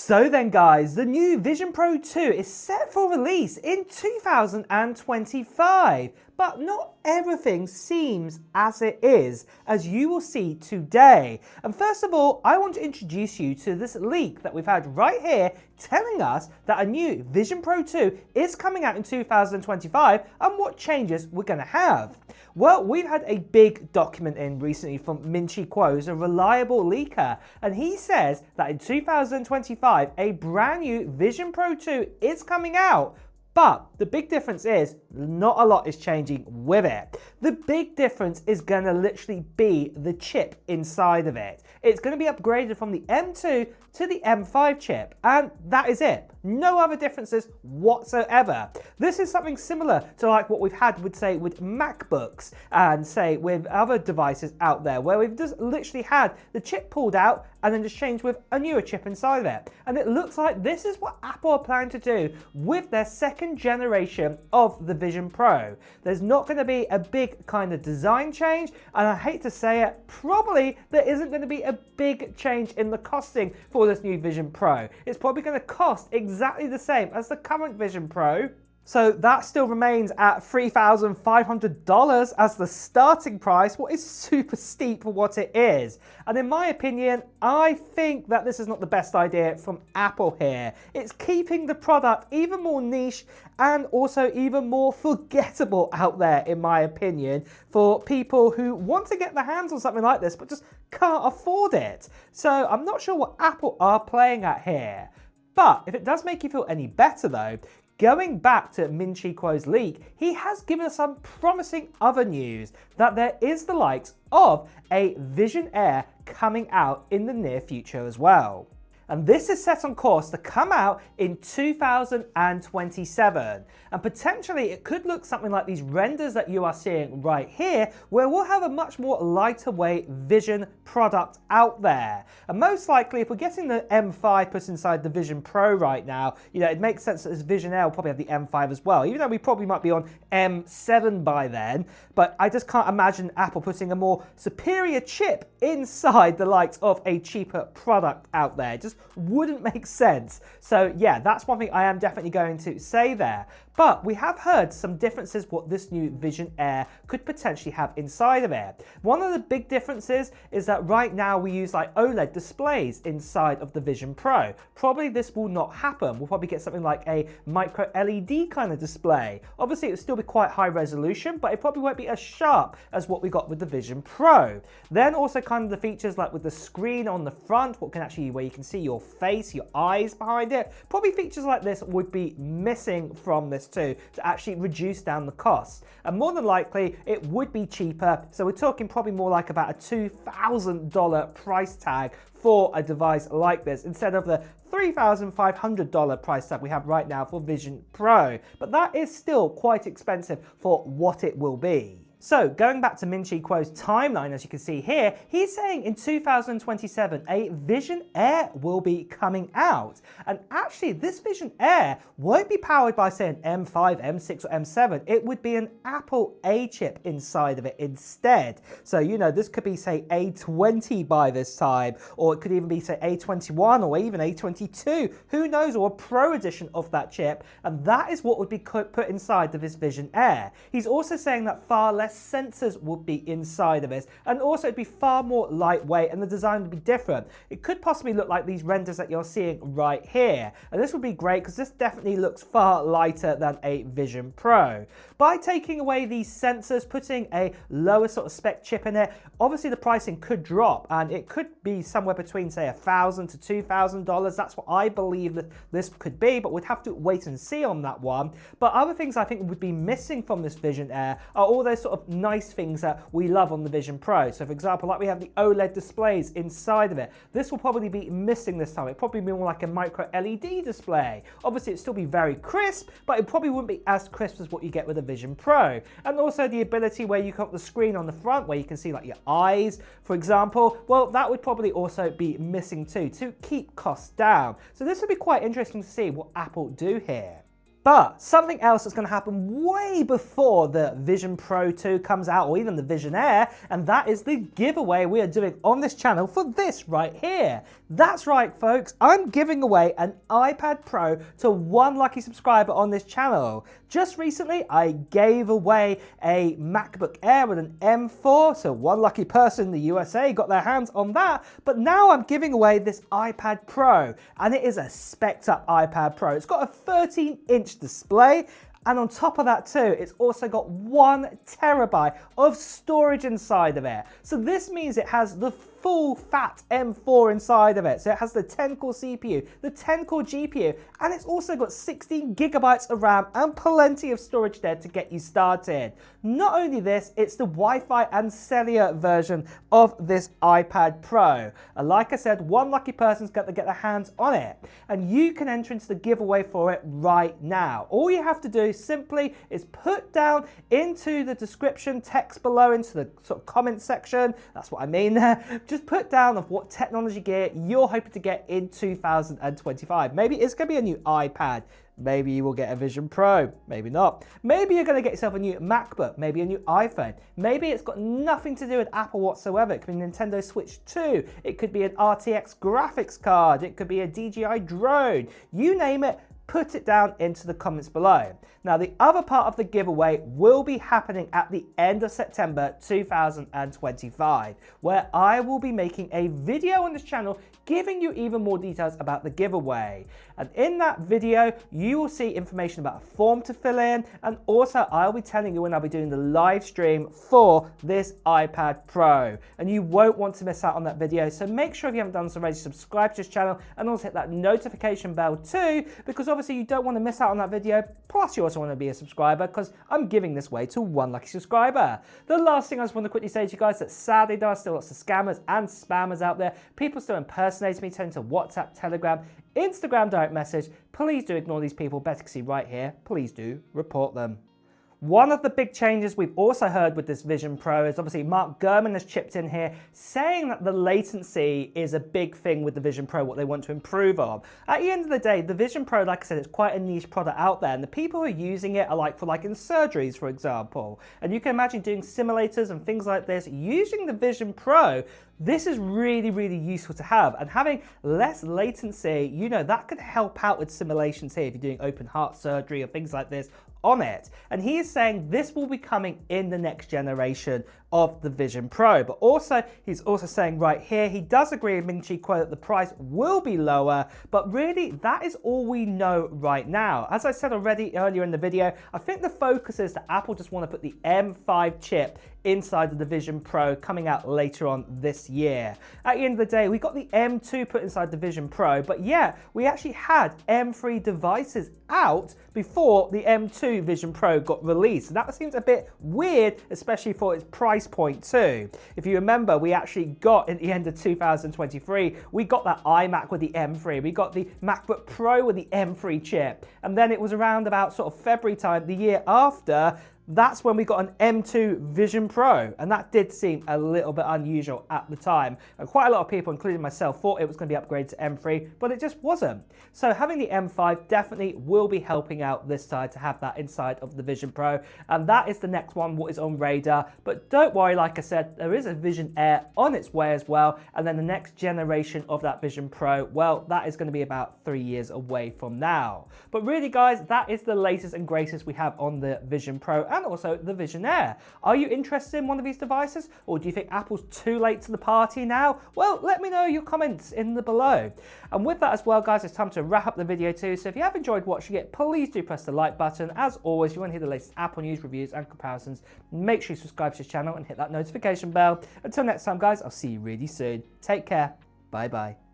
So then guys, the new Vision Pro 2 is set for release in 2025, but not everything seems as it is, as you will see today. And first of all, I want to introduce you to this leak that we've had right here telling us that a new Vision Pro 2 is coming out in 2025 and what changes we're going to have. Well, we've had a big document in recently from Min-Chi Kuo, who's a reliable leaker, and he says that in 2025, a brand new Vision Pro 2 is coming out. But the big difference is not a lot is changing with it. The big difference is going to literally be the chip inside of it. It's going to be upgraded from the M2 to the M5 chip, and that is it. No other differences whatsoever. This is something similar to like what we've had with, say, with MacBooks and say with other devices out there, where we've just literally had the chip pulled out and then just changed with a newer chip inside of it. And it looks like this is what Apple are planning to do with their second generation of the Vision Pro. There's not going to be a big kind of design change, and I hate to say it, probably there isn't going to be a big change in the costing for this new Vision Pro. It's probably going to cost exactly the same as the current Vision Pro. So that still remains at $3,500 as the starting price, what is super steep for what it is. And in my opinion, I think that this is not the best idea from Apple here. It's keeping the product even more niche and also even more forgettable out there, in my opinion, for people who want to get their hands on something like this but just can't afford it. So I'm not sure what Apple are playing at here. But if it does make you feel any better though, going back to Min-Chi Kuo's leak, he has given us some promising other news that there is the likes of a Vision Air coming out in the near future as well. And this is set on course to come out in 2027. And potentially it could look something like these renders that you are seeing right here, where we'll have a much more lighter weight Vision product out there. And most likely, if we're getting the M5 put inside the Vision Pro right now, you know, it makes sense that this Vision Air will probably have the M5 as well, even though we probably might be on M7 by then. But I just can't imagine Apple putting a more superior chip inside the likes of a cheaper product out there. It just wouldn't make sense. So yeah, that's one thing I am definitely going to say there. But we have heard some differences what this new Vision Air could potentially have inside of it. One of the big differences is that right now we use like OLED displays inside of the Vision Pro. Probably this will not happen. We'll probably get something like a micro LED kind of display. Obviously it will still be quite high resolution, but it probably won't be as sharp as what we got with the Vision Pro. Then also kind of the features like with the screen on the front, what can actually, where you can see your face, your eyes behind it. Probably features like this would be missing from this too, to actually reduce down the cost. And more than likely it would be cheaper, so we're talking probably more like about a $2,000 price tag for a device like this instead of the $3,500 price tag we have right now for Vision Pro. But that is still quite expensive for what it will be. So going back to Min-Chi Kuo's timeline, as you can see here, he's saying in 2027 a Vision Air will be coming out. And actually this Vision Air won't be powered by say an M5, M6 or M7. It would be an Apple A chip inside of it instead. So you know, this could be say A20 by this time, or it could even be say A21 or even A22. Who knows, or a Pro edition of that chip. And that is what would be put inside of this Vision Air. He's also saying that far less sensors would be inside of it, and also it'd be far more lightweight and the design would be different. It could possibly look like these renders that you're seeing right here, and this would be great because this definitely looks far lighter than a Vision Pro. By taking away these sensors, putting a lower sort of spec chip in it, obviously the pricing could drop, and it could be somewhere between say $1,000 to $2,000. That's what I believe that this could be, but we'd have to wait and see on that one. But other things I think would be missing from this Vision Air are all those sort of nice things that we love on the Vision Pro. So for example, like we have the OLED displays inside of it. This will probably be missing this time. It probably be more like a micro LED display. Obviously it'd still be very crisp, but it probably wouldn't be as crisp as what you get with a Vision Pro. And also the ability where you got the screen on the front where you can see like your eyes, for example, well, that would probably also be missing too, to keep costs down. So this would be quite interesting to see what Apple do here. But something else that's going to happen way before the Vision Pro 2 comes out, or even the Vision Air, and that is the giveaway we are doing on this channel for this right here. That's right, folks. I'm giving away an iPad Pro to one lucky subscriber on this channel. Just recently, I gave away a MacBook Air with an M4, so one lucky person in the USA got their hands on that, but now I'm giving away this iPad Pro, and it is a spec'd up iPad Pro. It's got a 13-inch display, and on top of that too, it's also got 1 terabyte of storage inside of it. So this means it has the full fat M4 inside of it. So it has the 10-core CPU, the 10-core GPU, and it's also got 16 gigabytes of RAM and plenty of storage there to get you started. Not only this, it's the Wi-Fi and cellular version of this iPad Pro. And like I said, one lucky person's going to get their hands on it. And you can enter into the giveaway for it right now. All you have to do simply is put down into the description text below, into the sort of comment section, that's what I mean there, just put down of what technology gear you're hoping to get in 2025. Maybe it's going to be a new iPad. Maybe you will get a Vision Pro, maybe not. Maybe you're going to get yourself a new MacBook, maybe a new iPhone. Maybe it's got nothing to do with Apple whatsoever. It could be Nintendo Switch 2. It could be an RTX graphics card. It could be a DJI drone. You name it, put it down into the comments below. Now, the other part of the giveaway will be happening at the end of September 2025, where I will be making a video on this channel giving you even more details about the giveaway. And in that video, you will see information about a form to fill in, and also I'll be telling you when I'll be doing the live stream for this iPad Pro. And you won't want to miss out on that video, so make sure if you haven't done so already, subscribe to this channel and also hit that notification bell too, because obviously you don't want to miss out on that video. Plus you also want to be a subscriber, because I'm giving this away to one lucky subscriber. The last thing I just want to quickly say to you guys, that sadly there are still lots of scammers and spammers out there. People still impersonating me, turning to WhatsApp, Telegram, Instagram direct message. Please do ignore these people. Better can see right here. Please do report them. One of the big changes we've also heard with this Vision Pro is obviously Mark Gurman has chipped in here saying that the latency is a big thing with the Vision Pro, what they want to improve on. At the end of the day, the Vision Pro, like I said, it's quite a niche product out there, and the people who are using it are like in surgeries, for example. And you can imagine doing simulators and things like this using the Vision Pro. This is really, really useful to have, and having less latency, you know, that could help out with simulations here if you're doing open heart surgery or things like this on it. And he is saying this will be coming in the next generation of the Vision Pro. But also, he's also saying right here, he does agree with Ming-Chi Kuo that the price will be lower, but really that is all we know right now. As I said already earlier in the video, I think the focus is that Apple just want to put the M5 chip inside of the Vision Pro coming out later on this year. At the end of the day, we got the M2 put inside the Vision Pro, but yeah, we actually had M3 devices out before the M2 Vision Pro got released. And that seems a bit weird, especially for its price point too. If you remember, we actually got at the end of 2023, we got that iMac with the M3, we got the MacBook Pro with the M3 chip, and then it was around about sort of February time the year after, that's when we got an M2 Vision Pro, and that did seem a little bit unusual at the time. And quite a lot of people, including myself, thought it was going to be upgraded to M3, but it just wasn't. So having the M5 definitely will be helping out this side to have that inside of the Vision Pro, and that is the next one what is on radar. But don't worry, like I said, there is a Vision Air on its way as well, and then the next generation of that Vision Pro, well, that is going to be about 3 years away from now. But really, guys, that is the latest and greatest we have on the Vision Pro and also the Vision Air. Are you interested in one of these devices, or do you think Apple's too late to the party now? Well, let me know your comments in the below. And with that as well, guys, it's time to wrap up the video too. So if you have enjoyed watching it, please do press the like button. As always, if you want to hear the latest Apple news, reviews and comparisons, make sure you subscribe to this channel and hit that notification bell. Until next time, guys, I'll see you really soon. Take care. Bye bye.